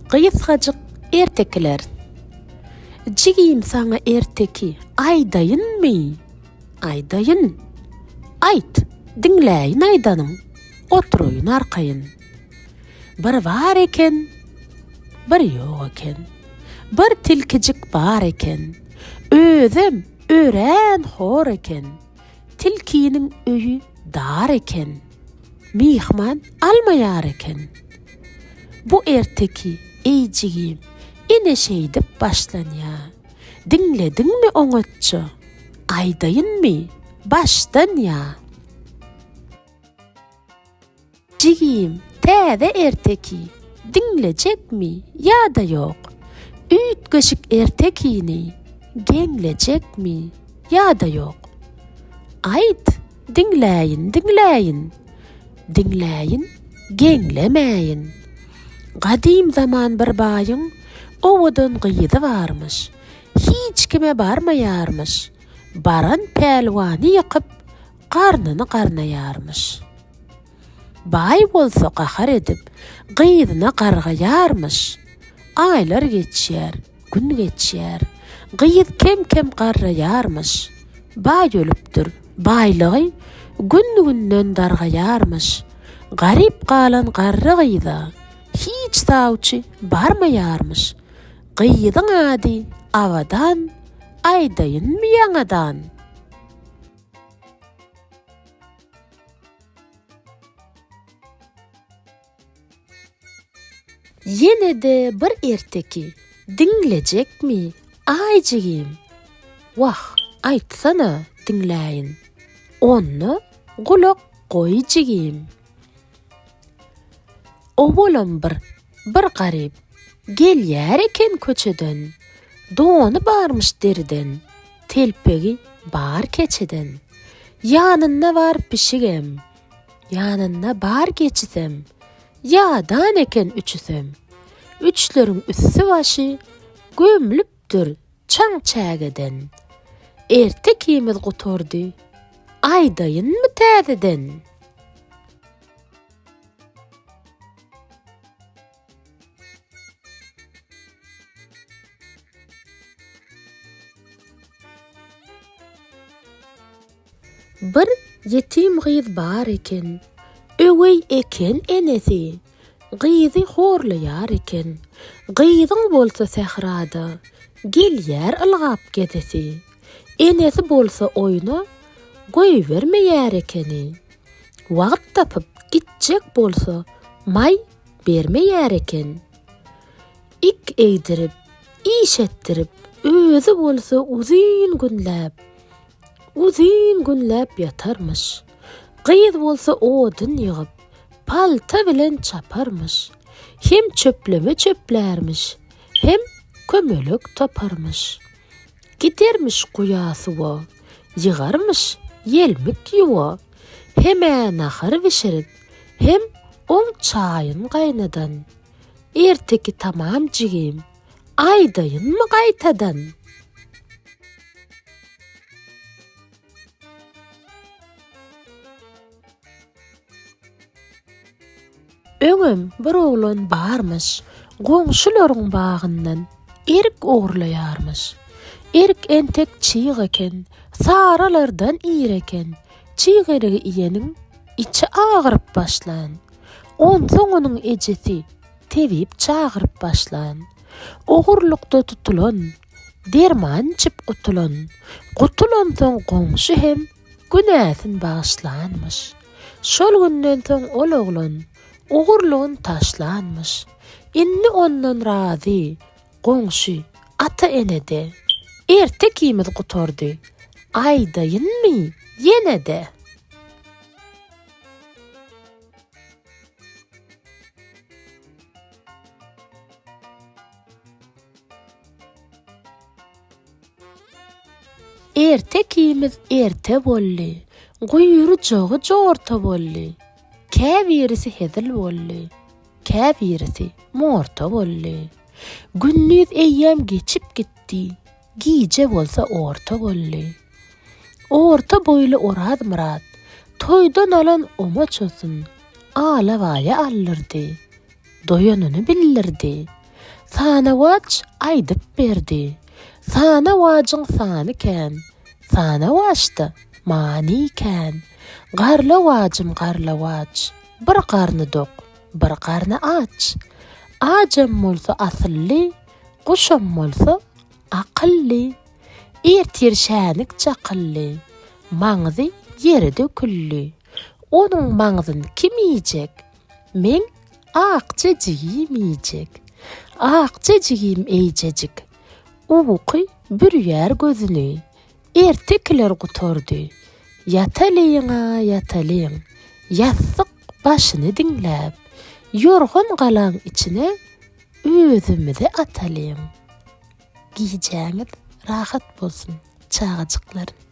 Gysgadyk ertekiler. Jigim sana erteki aýdaýynmy? Aýdaýyn. Aýt, diňläýin aýdanyň. Oturuýun arkaýyn. Bir var eken, bir ýok eken. Bir tilkijik bar eken. Özüm örän hor eken. Tilkiniň öýü dar eken. Mihman almaýar eken. Bu erteki eýjigim ine şeýdip başlanýa. Diňlediňmi oňatça? Aýdaýynmy? Başdan ýa. Jigim täze erteki diňlejekmi ýa-da ýok? Üýtgeşik ertekini geňlejekmi ýa-da ýok? Aýt, diňläýin, diňläýin. Diňläýin, geňlemäýin. Gadim zaman bir baýyň owadan gyýdy barmyş. Hiç kime barmaýarmyş. Baran pelwany ýakyp garnyny garnaýarmyş. Baý bolsa gahar edip gyýdyna gargaýarmyş. Aýlar geçýär, gün geçýär. Gyýyd kem garraýarmyş. Baý ölüpdir. Baýlygy gün-günden dargaýarmyş. Garip galan garry gyýda hiç tawçy barmaýarmyş. Gyýdyň ady awadan, aýdaýynmy ýaňadan? Yine de bir erteki diňlejekmi? Aýjigim. Wah, aýtsana, diňläýin. Onu gulak goýjigim. Owalam bir garip gelýär eken köçeden. Dony barmyş derden. Telpegi bar keçeden. Ýanynda bar pişigem. Ýanynda bar geçsem. Ýadan eken üçüsem. Üçleriň üssü başy gömlüpdir çaň çägeden. Ertekimiz guturdy. Aýdaýynmy täzeden? Bir yetim gyz bar eken. Öwey eken enesi. Gyzy horlaýar eken. Gyzyň bolsa sährada. Gelýär ylgap gedesi. Enesi bolsa oýna goýbermeýär ekeni. Wagt tapyp gitjek bolsa may bermeýär eken. Ik eýdirip, işetdirip, özü bolsa uzyn günläp ýatarmyş. Gyýyd bolsa odun ýygyp, palta bilen çaparmyş. Hem çöpleme çöplärmiş, hem kömelek taparmyş. Gidermiş guýasywa, ýygarmyş yelmik ýuwa. Hemen ahar bişirip, hem oň çaýyn gaýnadan. Erteki tamam jigim, aýdaýynmy gaýtadan? Öňem bir oglan barmyş, goňşularyň bagyndan erik ogurlaýarmyş. Erik entek çyýg eken, saralardan ýer eken. Çyýg erigi iýeniň içi agyryp başlan. Onsoň onuň ejesi tebip çagyryp başlan. Ogurlukda tutulan, derman çyp utulan. Gutulan soň goňşy hem günäsin bagyşlanmyş. Şol günden soň ol oglan ogurluğun taşlanmış. Inni ondan razy, goňşy, ata enede. Ertekimiz guturdy. Aýdaýynmy ýene-de? Ertekimiz erte bolly. Güýüri jogy jorta bolly. Käbirisi hedil bolly. Käbirisi morta bolly. Günnüz eýýäm geçip gitdi. Giýje bolsa orta bolly. Orta boýly orad Murat. Toýdan alan oma çözün. Ala vaýa allyrdy. Doýanyny billirdi. Sana waç aydyp berdi. Sana wajyň sany kän. Sana waçdy mani kän. Garla wajym garla waç. Bir garny dok, bir garny aç. Ajam bolsa asylly, guşam bolsa akylly. Ertir şänik çakylly. Maňzy ýere dökülli. Onuň maňzyny kim ýyjek? Men akça jigim ýyjek. Akça jigim eýjejik. Uky bürýär gözüni. Ertekler gutordy. Yatalyňa yatalyň. Ýassyk başyny diňläp. Yorgun galan içine özümüzi atalyň. Giýjäňiz rahat bolsun çağajyklaryň.